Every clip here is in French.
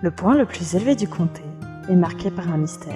Le point le plus élevé du comté est marqué par un mystère.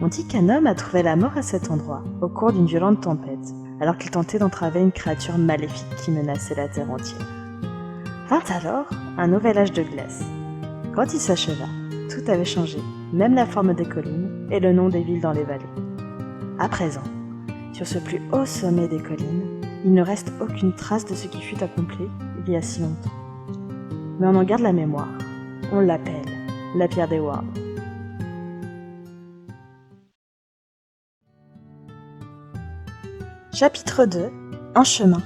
On dit qu'un homme a trouvé la mort à cet endroit au cours d'une violente tempête, alors qu'il tentait d'entraver une créature maléfique qui menaçait la terre entière. Vint alors un nouvel âge de glace. Quand il s'acheva, tout avait changé, même la forme des collines et le nom des villes dans les vallées. À présent, sur ce plus haut sommet des collines, il ne reste aucune trace de ce qui fut accompli il y a si longtemps. Mais on en garde la mémoire. On l'appelle la pierre des Wards. Chapitre 2. En chemin.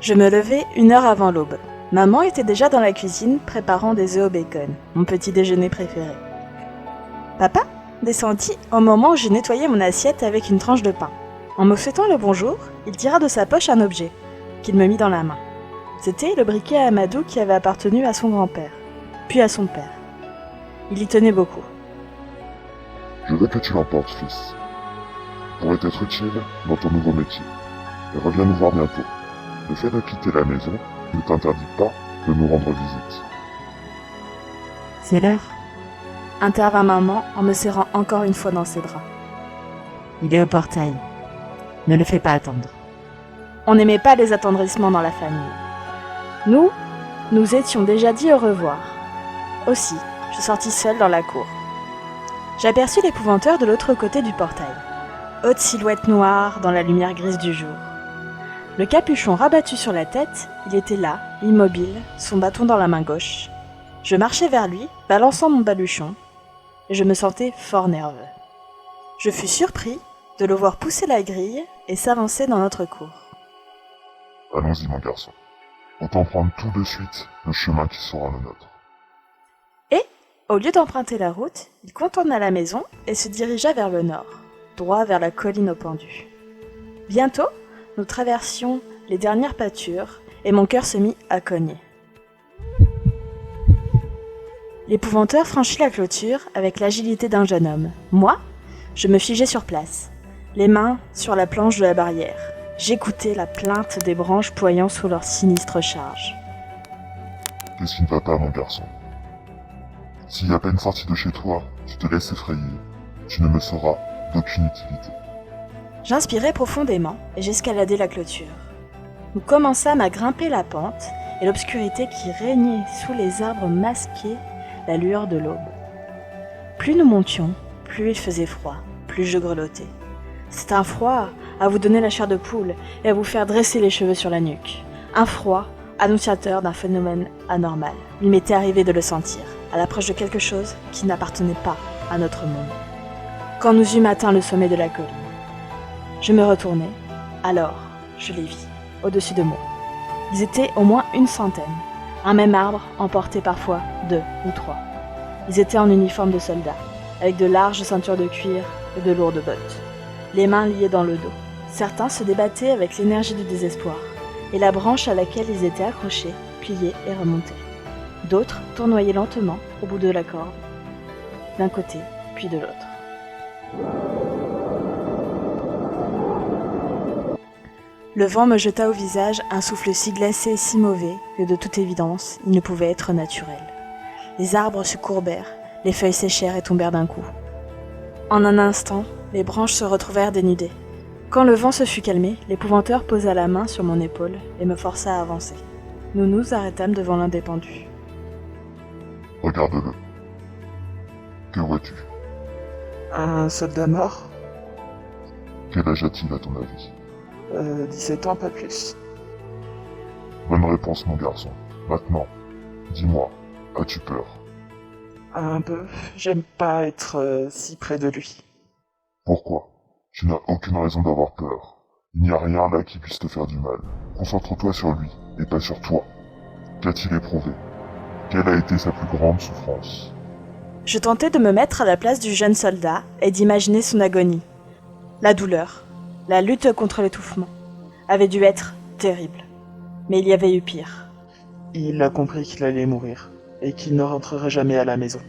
Je me levai 1 heure avant l'aube. Maman était déjà dans la cuisine préparant des œufs au bacon, mon petit déjeuner préféré. Papa descendit au moment où je nettoyais mon assiette avec une tranche de pain. En me souhaitant le bonjour, il tira de sa poche un objet, qu'il me mit dans la main. C'était le briquet à Amadou qui avait appartenu à son grand-père, puis à son père. Il y tenait beaucoup. Je veux que tu l'emportes, fils. Pourrait être utile dans ton nouveau métier. Et reviens nous voir bientôt. Le fait de quitter la maison ne t'interdit pas de nous rendre visite. C'est l'heure, intervint maman en me serrant encore une fois dans ses bras. Il est au portail. Ne le fais pas attendre. On n'aimait pas les attendrissements dans la famille. Nous étions déjà dit au revoir. Aussi, je sortis seule dans la cour. J'aperçus l'épouvanteur de l'autre côté du portail. Haute silhouette noire dans la lumière grise du jour. Le capuchon rabattu sur la tête, il était là, immobile, son bâton dans la main gauche. Je marchais vers lui, balançant mon baluchon, et je me sentais fort nerveux. Je fus surpris de le voir pousser la grille et s'avancer dans notre cour. Allons-y, mon garçon. Autant prendre tout de suite le chemin qui sera le nôtre. Et, au lieu d'emprunter la route, il contourna la maison et se dirigea vers le nord, droit vers la colline au pendu. Bientôt, nous traversions les dernières pâtures et mon cœur se mit à cogner. L'épouvanteur franchit la clôture avec l'agilité d'un jeune homme. Moi, je me figeai sur place, les mains sur la planche de la barrière. J'écoutais la plainte des branches ployant sous leur sinistre charge. Qu'est-ce qui ne va pas, mon garçon? Si à peine sorti de chez toi, tu te laisses effrayer, tu ne me seras d'aucune utilité. J'inspirai profondément et j'escaladai la clôture. Nous commençâmes à grimper la pente et l'obscurité qui régnait sous les arbres masquait la lueur de l'aube. Plus nous montions, plus il faisait froid, plus je grelottais. C'est un froid à vous donner la chair de poule et à vous faire dresser les cheveux sur la nuque. Un froid annonciateur d'un phénomène anormal. Il m'était arrivé de le sentir, à l'approche de quelque chose qui n'appartenait pas à notre monde. Quand nous eûmes atteint le sommet de la colline, je me retournai, alors je les vis, au-dessus de moi. Ils étaient au moins 100. Un même arbre en portait parfois 2 ou 3. Ils étaient en uniforme de soldats, avec de larges ceintures de cuir et de lourdes bottes, les mains liées dans le dos. Certains se débattaient avec l'énergie du désespoir, et la branche à laquelle ils étaient accrochés pliait et remontait. D'autres tournoyaient lentement au bout de la corde, d'un côté puis de l'autre. Le vent me jeta au visage un souffle si glacé et si mauvais que de toute évidence, il ne pouvait être naturel. Les arbres se courbèrent, les feuilles séchèrent et tombèrent d'un coup. En un instant, les branches se retrouvèrent dénudées. Quand le vent se fut calmé, l'épouvanteur posa la main sur mon épaule et me força à avancer. Nous nous arrêtâmes devant l'un des pendus. Regarde-le. Que vois-tu? Un soldat mort? Quel âge a-t-il à ton avis? 17 ans, pas plus. Bonne réponse, mon garçon. Maintenant, dis-moi, as-tu peur? Un peu. J'aime pas être si près de lui. Pourquoi? Tu n'as aucune raison d'avoir peur. Il n'y a rien là qui puisse te faire du mal. Concentre-toi sur lui, et pas sur toi. Qu'a-t-il éprouvé? Quelle a été sa plus grande souffrance? Je tentais de me mettre à la place du jeune soldat et d'imaginer son agonie. La douleur, la lutte contre l'étouffement, avait dû être terrible. Mais il y avait eu pire. Il a compris qu'il allait mourir et qu'il ne rentrerait jamais à la maison.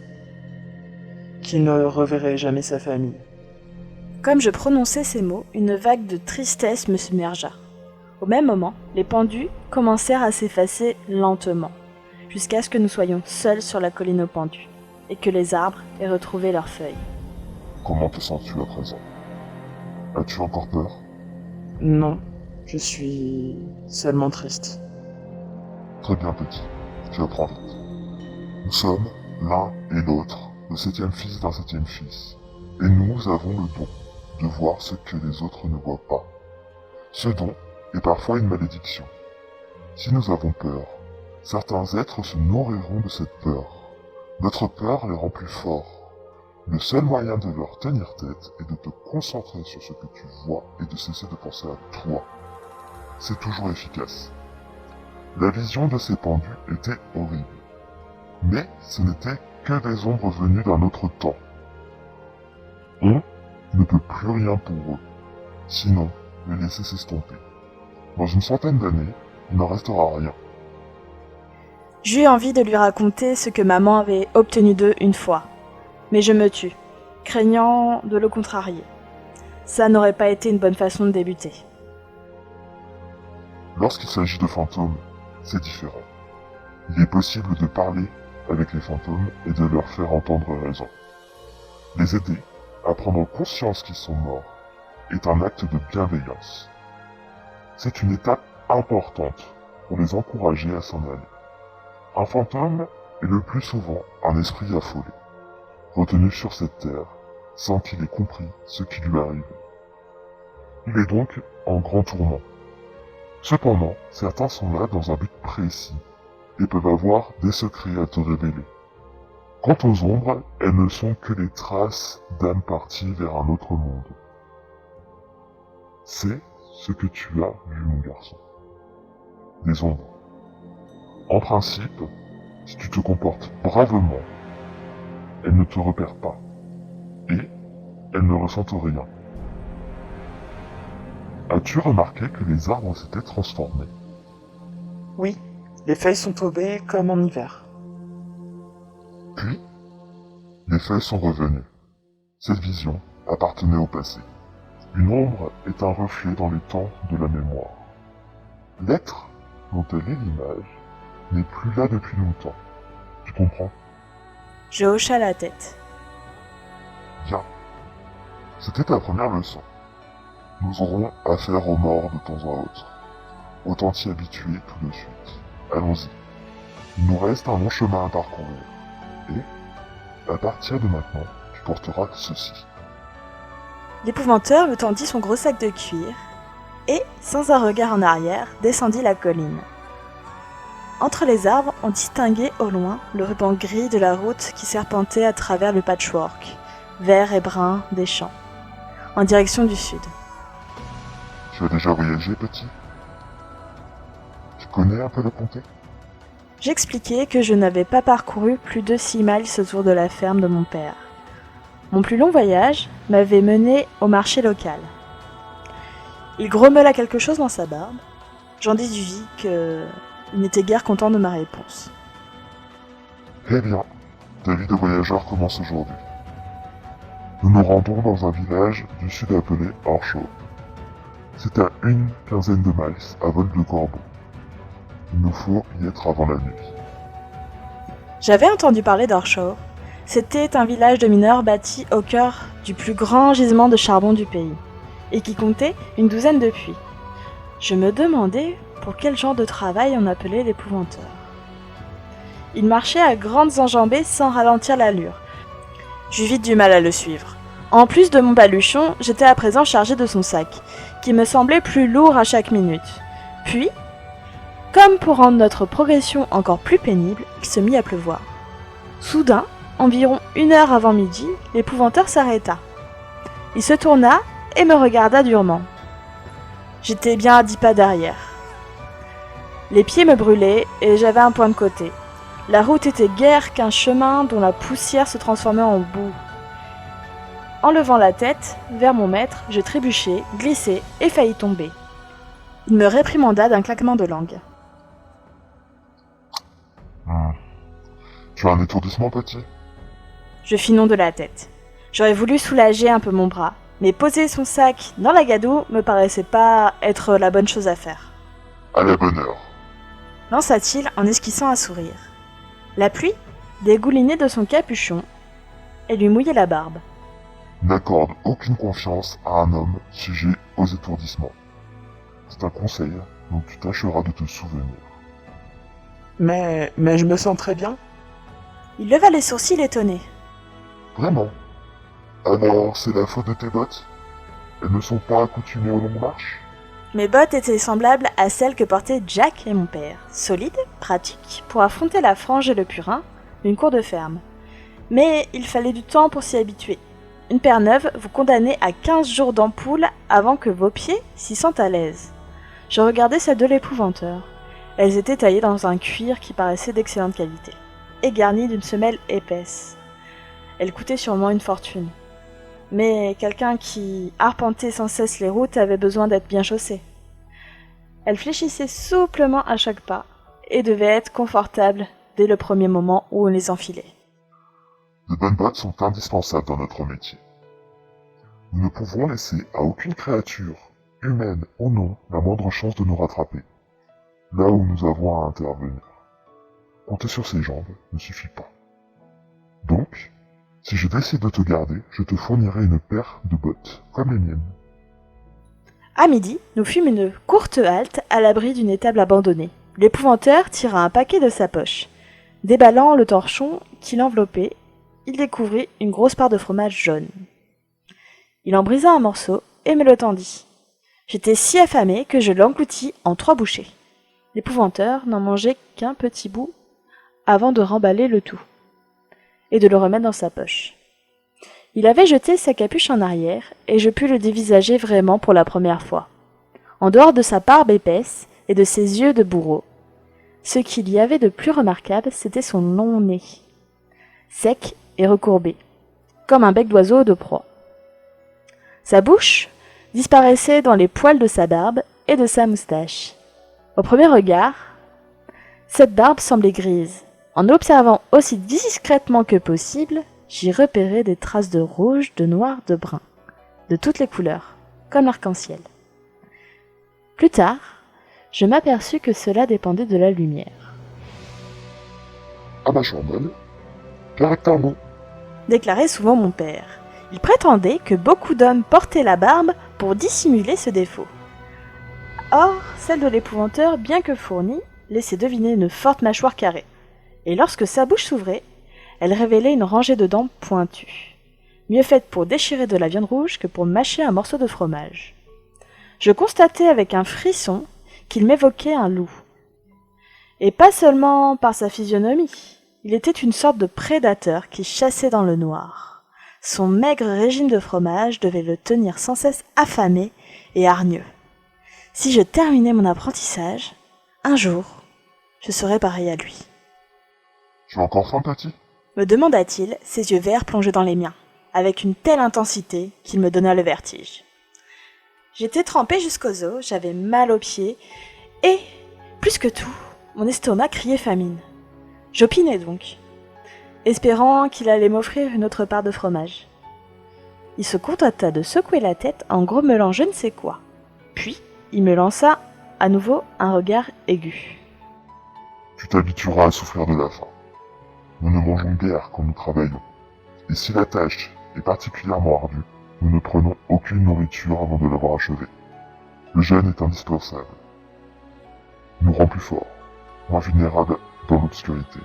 Qu'il ne reverrait jamais sa famille. Comme je prononçais ces mots, une vague de tristesse me submergea. Au même moment, les pendus commencèrent à s'effacer lentement, jusqu'à ce que nous soyons seuls sur la colline aux pendus, et que les arbres aient retrouvé leurs feuilles. Comment te sens-tu à présent? As-tu encore peur? Non, je suis seulement triste. Très bien, petit. Tu apprends vite. Nous sommes, l'un et l'autre, le 7e fils d'un 7e fils. Et nous avons le don de voir ce que les autres ne voient pas. Ce don est parfois une malédiction. Si nous avons peur, certains êtres se nourriront de cette peur. Notre peur les rend plus forts. Le seul moyen de leur tenir tête est de te concentrer sur ce que tu vois et de cesser de penser à toi. C'est toujours efficace. La vision de ces pendus était horrible. Mais ce n'était que des ombres venues d'un autre temps. On ne peut plus rien pour eux. Sinon, les laisser s'estomper. Dans une centaine d'années, il n'en restera rien. J'eus envie de lui raconter ce que maman avait obtenu d'eux une fois. Mais je me tus, craignant de le contrarier. Ça n'aurait pas été une bonne façon de débuter. Lorsqu'il s'agit de fantômes, c'est différent. Il est possible de parler avec les fantômes et de leur faire entendre raison. Les aider à prendre conscience qu'ils sont morts est un acte de bienveillance. C'est une étape importante pour les encourager à s'en aller. Un fantôme est le plus souvent un esprit affolé, retenu sur cette terre sans qu'il ait compris ce qui lui arrive. Il est donc en grand tourment. Cependant, certains sont là dans un but précis et peuvent avoir des secrets à te révéler. Quant aux ombres, elles ne sont que les traces d'âmes parties vers un autre monde. C'est ce que tu as vu, mon garçon. Des ombres. En principe, si tu te comportes bravement, elles ne te repèrent pas. Et elles ne ressentent rien. As-tu remarqué que les arbres s'étaient transformés? Oui, les feuilles sont tombées comme en hiver. Puis, les feuilles sont revenues. Cette vision appartenait au passé. Une ombre est un reflet dans les temps de la mémoire. L'être dont elle est l'image n'est plus là depuis longtemps. Tu comprends? Je hocha la tête. Bien. C'était ta première leçon. Nous aurons affaire aux morts de temps à autre. Autant t'y habituer tout de suite. Allons-y. Il nous reste un long chemin à parcourir. Et, à partir de maintenant, tu porteras ceci. L'épouvanteur me tendit son gros sac de cuir et, sans un regard en arrière, descendit la colline. Entre les arbres, on distinguait au loin le ruban gris de la route qui serpentait à travers le patchwork, vert et brun des champs, en direction du sud. Tu as déjà voyagé, petit? Tu connais un peu le comté? J'expliquai que je n'avais pas parcouru plus de 6 miles autour de la ferme de mon père. Mon plus long voyage m'avait mené au marché local. Il grommela quelque chose dans sa barbe. J'en déduisis qu'il n'était guère content de ma réponse. Eh bien, ta vie de voyageur commence aujourd'hui. Nous nous rendons dans un village du sud appelé Orshaw. C'est à une quinzaine de miles à vol de corbeau. Il nous faut y être avant la nuit. J'avais entendu parler d'Orshaw. C'était un village de mineurs bâti au cœur du plus grand gisement de charbon du pays, et qui comptait une douzaine de puits. Je me demandais pour quel genre de travail on appelait l'épouvanteur. Il marchait à grandes enjambées sans ralentir l'allure. J'eus vite du mal à le suivre. En plus de mon baluchon, j'étais à présent chargé de son sac, qui me semblait plus lourd à chaque minute. Puis, comme pour rendre notre progression encore plus pénible, il se mit à pleuvoir. Soudain, environ 1 heure avant midi, l'épouvanteur s'arrêta. Il se tourna et me regarda durement. J'étais bien à 10 pas derrière. Les pieds me brûlaient et j'avais un point de côté. La route était guère qu'un chemin dont la poussière se transformait en boue. En levant la tête vers mon maître, je trébuchai, glissai et faillis tomber. Il me réprimanda d'un claquement de langue. Tu as un étourdissement, petit? Je fis non de la tête. J'aurais voulu soulager un peu mon bras, mais poser son sac dans la gadoue me paraissait pas être la bonne chose à faire. À la bonne heure. Lança-t-il en esquissant un sourire. La pluie dégoulinait de son capuchon et lui mouillait la barbe. N'accorde aucune confiance à un homme sujet aux étourdissements. C'est un conseil dont tu tâcheras de te souvenir. Mais je me sens très bien. Il leva les sourcils étonnés. Vraiment? Alors, c'est la faute de tes bottes? Elles ne sont pas accoutumées aux longues marches? Mes bottes étaient semblables à celles que portaient Jack et mon père, solides, pratiques, pour affronter la frange et le purin d'une cour de ferme. Mais il fallait du temps pour s'y habituer. Une paire neuve vous condamnait à 15 jours d'ampoule avant que vos pieds s'y sentent à l'aise. Je regardais celles de l'épouvanteur. Elles étaient taillées dans un cuir qui paraissait d'excellente qualité, et garnies d'une semelle épaisse. Elles coûtaient sûrement une fortune. Mais quelqu'un qui arpentait sans cesse les routes avait besoin d'être bien chaussé. Elles fléchissaient souplement à chaque pas, et devaient être confortables dès le premier moment où on les enfilait. De bonnes bottes sont indispensables dans notre métier. Nous ne pouvons laisser à aucune créature, humaine ou non, la moindre chance de nous rattraper, là où nous avons à intervenir. Compter sur ses jambes ne suffit pas. Donc, si je décide de te garder, je te fournirai une paire de bottes, comme les miennes. À midi, nous fûmes une courte halte à l'abri d'une étable abandonnée. L'épouvanteur tira un paquet de sa poche. Déballant le torchon qui l'enveloppait, il découvrit une grosse part de fromage jaune. Il en brisa un morceau et me le tendit. J'étais si affamé que je l'engloutis en 3 bouchées. L'épouvanteur n'en mangeait qu'un petit bout avant de remballer le tout et de le remettre dans sa poche. Il avait jeté sa capuche en arrière et je pus le dévisager vraiment pour la première fois. En dehors de sa barbe épaisse et de ses yeux de bourreau, ce qu'il y avait de plus remarquable, c'était son long nez, sec et recourbé, comme un bec d'oiseau de proie. Sa bouche disparaissait dans les poils de sa barbe et de sa moustache. Au premier regard, cette barbe semblait grise. En l'observant aussi discrètement que possible, j'y repérais des traces de rouge, de noir, de brun, de toutes les couleurs, comme l'arc-en-ciel. Plus tard, je m'aperçus que cela dépendait de la lumière. À ma chandelle, caractère bon. Déclarait souvent mon père. Il prétendait que beaucoup d'hommes portaient la barbe pour dissimuler ce défaut. Or, celle de l'épouvanteur, bien que fournie, laissait deviner une forte mâchoire carrée. Et lorsque sa bouche s'ouvrait, elle révélait une rangée de dents pointues, mieux faites pour déchirer de la viande rouge que pour mâcher un morceau de fromage. Je constatai avec un frisson qu'il m'évoquait un loup. Et pas seulement par sa physionomie, il était une sorte de prédateur qui chassait dans le noir. Son maigre régime de fromage devait le tenir sans cesse affamé et hargneux. Si je terminais mon apprentissage, un jour, je serais pareil à lui. Tu as encore faim, petit? Me demanda-t-il, ses yeux verts plongés dans les miens, avec une telle intensité qu'il me donna le vertige. J'étais trempée jusqu'aux os, j'avais mal aux pieds, et, plus que tout, mon estomac criait famine. J'opinai donc, espérant qu'il allait m'offrir une autre part de fromage. Il se contenta de secouer la tête en grommelant je ne sais quoi. Puis, il me lança à nouveau un regard aigu. Tu t'habitueras à souffrir de la faim. Nous ne mangeons guère quand nous travaillons. Et si la tâche est particulièrement ardue, nous ne prenons aucune nourriture avant de l'avoir achevée. Le jeûne est indispensable. Il nous rend plus forts, moins vulnérables dans l'obscurité.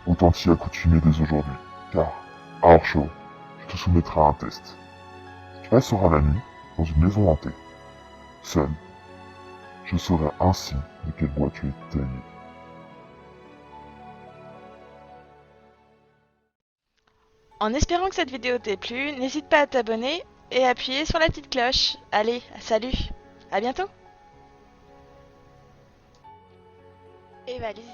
Autant t'y accoutumer dès aujourd'hui, car, à Orcho, tu te soumettras à un test. Tu passeras la nuit dans une maison hantée. Seul, je saurai ainsi de quel bois tu es taillé. En espérant que cette vidéo t'ait plu, n'hésite pas à t'abonner et appuyer sur la petite cloche. Allez, salut, À bientôt. Eva Games.